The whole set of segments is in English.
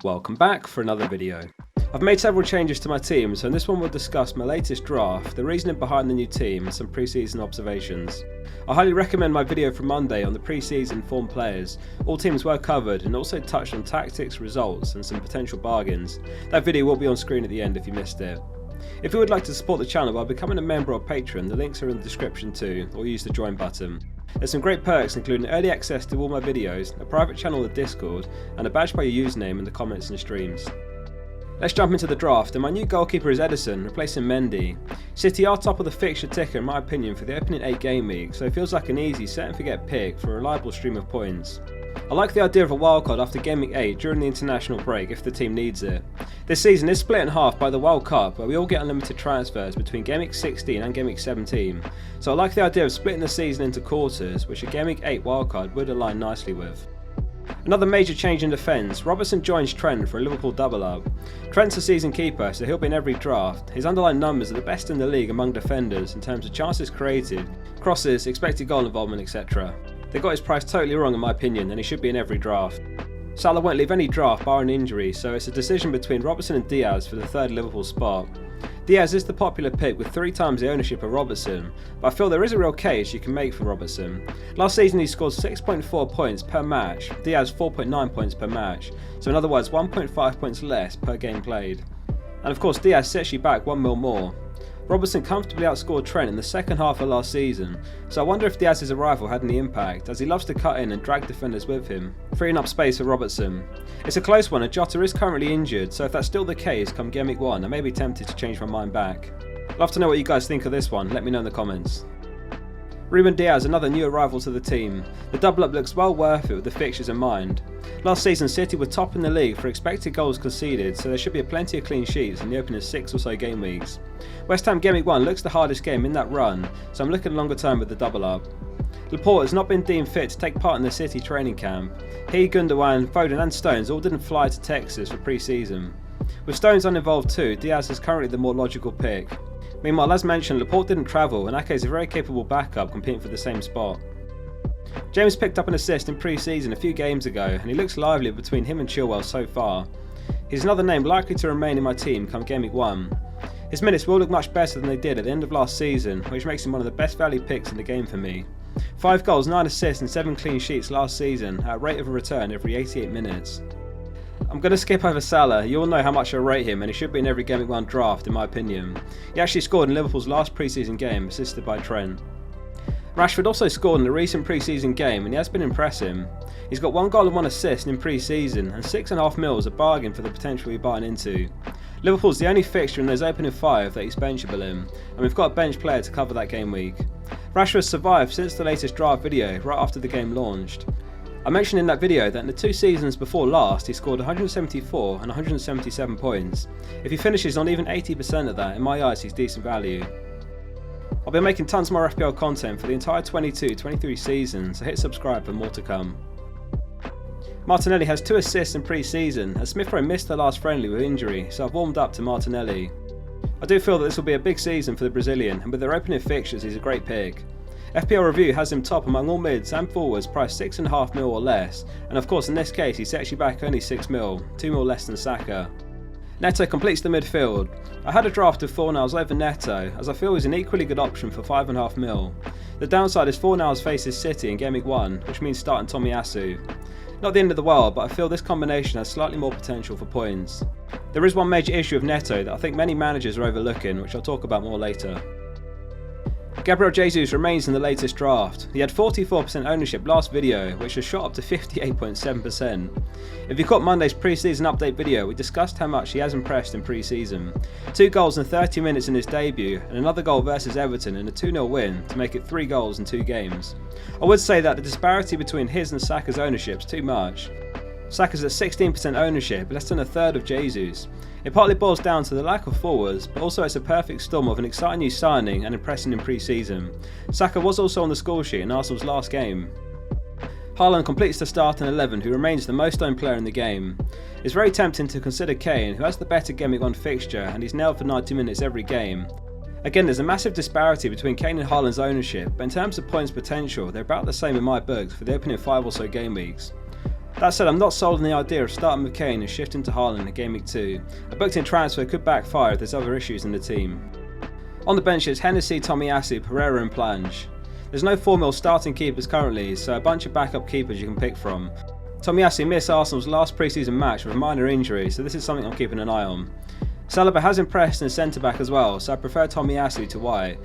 Welcome back for another video. I've made several changes to my team, so in this one we'll discuss my latest draft, the reasoning behind the new team and some pre-season observations. I highly recommend my video from Monday on the pre-season form players. All teams were covered and also touched on tactics, results and some potential bargains. That video will be on screen at the end if you missed it. If you would like to support the channel by becoming a member or patron, the links are in the description too, or use the join button. There's some great perks including early access to all my videos, a private channel on the Discord, and a badge by your username in the comments and streams. Let's jump into the draft, and my new goalkeeper is Ederson, replacing Mendy. City are top of the fixture ticker in my opinion for the opening 8 game week, so it feels like an easy set and forget pick for a reliable stream of points. I like the idea of a wildcard after Gameweek 8 during the international break if the team needs it. This season is split in half by the World Cup, where we all get unlimited transfers between Gameweek 16 and Gameweek 17, so I like the idea of splitting the season into quarters, which a Gameweek 8 wildcard would align nicely with. Another major change in defence, Robertson joins Trent for a Liverpool double up. Trent's a season keeper, so he'll be in every draft. His underlying numbers are the best in the league among defenders in terms of chances created, crosses, expected goal involvement, etc. They got his price totally wrong in my opinion, and he should be in every draft. Salah won't leave any draft barring injury, so it's a decision between Robertson and Diaz for the third Liverpool spot. Diaz is the popular pick with 3 times the ownership of Robertson, but I feel there is a real case you can make for Robertson. Last season he scored 6.4 points per match, Diaz 4.9 points per match, so in other words 1.5 points less per game played. And of course Diaz sets you back 1 mil more. Robertson comfortably outscored Trent in the second half of last season, so I wonder if Diaz's arrival had any impact, as he loves to cut in and drag defenders with him, freeing up space for Robertson. It's a close one, and Jota is currently injured, so if that's still the case come Gameweek 1, I may be tempted to change my mind back. Love to know what you guys think of this one, let me know in the comments. Ruben Diaz, another new arrival to the team. The double up looks well worth it with the fixtures in mind. Last season City were top in the league for expected goals conceded, so there should be plenty of clean sheets in the opening 6 or so game weeks. West Ham Gameweek 1 looks the hardest game in that run, so I'm looking longer term with the double up. Laporte has not been deemed fit to take part in the City training camp. He, Gundogan, Foden and Stones all didn't fly to Texas for pre-season. With Stones uninvolved too, Diaz is currently the more logical pick. Meanwhile, as mentioned, Laporte didn't travel and Ake is a very capable backup competing for the same spot. James picked up an assist in pre-season a few games ago and he looks lively between him and Chilwell so far. He's another name likely to remain in my team come Gameweek 1. His minutes will look much better than they did at the end of last season, which makes him one of the best value picks in the game for me. 5 goals, 9 assists and 7 clean sheets last season at a rate of a return every 88 minutes. I'm going to skip over Salah. You all know how much I rate him and he should be in every Gameweek 1 draft in my opinion. He actually scored in Liverpool's last pre-season game, assisted by Trent. Rashford also scored in a recent pre-season game and he has been impressive. He's got 1 goal and 1 assist in pre-season, and 6.5 mil is a bargain for the potential we're buying into. Liverpool's the only fixture in those opening 5 that he's benchable in, and we've got a bench player to cover that game week. Rashford survived since the latest draft video right after the game launched. I mentioned in that video that in the 2 seasons before last he scored 174 and 177 points. If he finishes on even 80% of that, in my eyes he's decent value. I'll be making tons more FPL content for the entire 22-23 season, so hit subscribe for more to come. Martinelli has 2 assists in pre-season, as Smith Rowe missed the last friendly with injury, so I've warmed up to Martinelli. I do feel that this will be a big season for the Brazilian, and with their opening fixtures he's a great pick. FPL Review has him top among all mids and forwards priced 6.5 mil or less, and of course in this case he sets you back only 6 mil, 2 mil less than Saka. Neto completes the midfield. I had a draft of Fornals over Neto, as I feel he's an equally good option for 5.5 mil. The downside is Fornals faces City in Gameweek 1, which means starting Tomiyasu. Not the end of the world, but I feel this combination has slightly more potential for points. There is one major issue of Neto that I think many managers are overlooking, which I'll talk about more later. Gabriel Jesus remains in the latest draft. He had 44% ownership last video, which has shot up to 58.7%. If you caught Monday's pre-season update video, we discussed how much he has impressed in pre-season. 2 goals in 30 minutes in his debut, and another goal versus Everton in a 2-0 win to make it 3 goals in 2 games. I would say that the disparity between his and Saka's ownership is too much. Saka's at 16% ownership, less than a third of Jesus. It partly boils down to the lack of forwards, but also it's a perfect storm of an exciting new signing and impressing in pre-season. Saka was also on the score sheet in Arsenal's last game. Haaland completes the starting 11, who remains the most owned player in the game. It's very tempting to consider Kane, who has the better Gameweek 1 fixture and he's nailed for 90 minutes every game. Again, there's a massive disparity between Kane and Haaland's ownership, but in terms of points potential, they're about the same in my books for the opening 5 or so game weeks. That said, I'm not sold on the idea of starting with Kane and shifting to Haaland in Game Week 2. A booked-in transfer could backfire if there's other issues in the team. On the bench it's Hennessy, Tomiyasu, Pereira and Plange. There's no 4-mil starting keepers currently, so a bunch of backup keepers you can pick from. Tomiyasu missed Arsenal's last pre-season match with a minor injury, so this is something I'm keeping an eye on. Salah has impressed in centre-back as well, so I prefer Tomiyasu to White.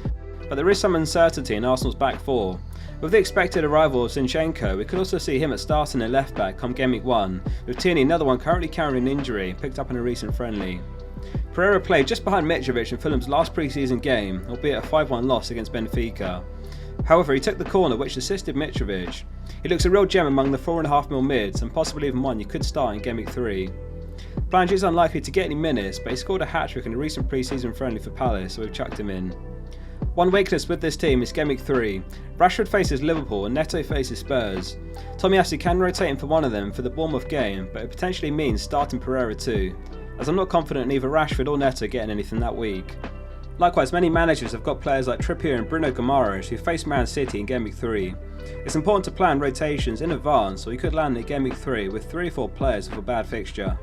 But there is some uncertainty in Arsenal's back four. With the expected arrival of Zinchenko, we could also see him at starting in left back come Game Week 1, with Tierney, another one currently carrying an injury, picked up in a recent friendly. Pereira played just behind Mitrovic in Fulham's last pre-season game, albeit a 5-1 loss against Benfica. However, he took the corner which assisted Mitrovic. He looks a real gem among the 4.5mm mids, and possibly even one you could start in Game Week 3. Plange is unlikely to get any minutes, but he scored a hat-trick in a recent pre-season friendly for Palace, so we've chucked him in. One weakness with this team is Game Week 3. Rashford faces Liverpool and Neto faces Spurs. Tomiyasu can rotate in for one of them for the Bournemouth game, but it potentially means starting Pereira too, as I'm not confident in either Rashford or Neto getting anything that week. Likewise, many managers have got players like Trippier and Bruno Guimaraes who face Man City in Game Week 3. It's important to plan rotations in advance, or you could land in Game Week 3 with 3 or 4 players with a bad fixture.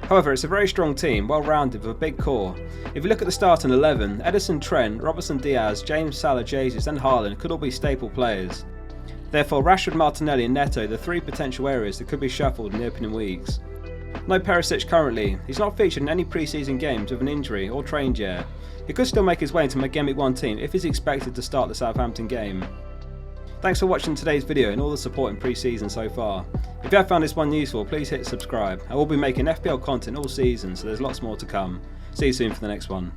However, it's a very strong team, well rounded with a big core. If you look at the starting 11, Ederson, Trent, Robertson, Diaz, James, Salah, Jesus and Haaland could all be staple players. Therefore, Rashford, Martinelli and Neto are the 3 potential areas that could be shuffled in the opening weeks. No Perisic currently. He's not featured in any pre-season games with an injury or trained yet. He could still make his way into my Game Week 1 team if he's expected to start the Southampton game. Thanks for watching today's video and all the support in pre-season so far. If you have found this one useful, please hit subscribe. I will be making FPL content all season, so there's lots more to come. See you soon for the next one.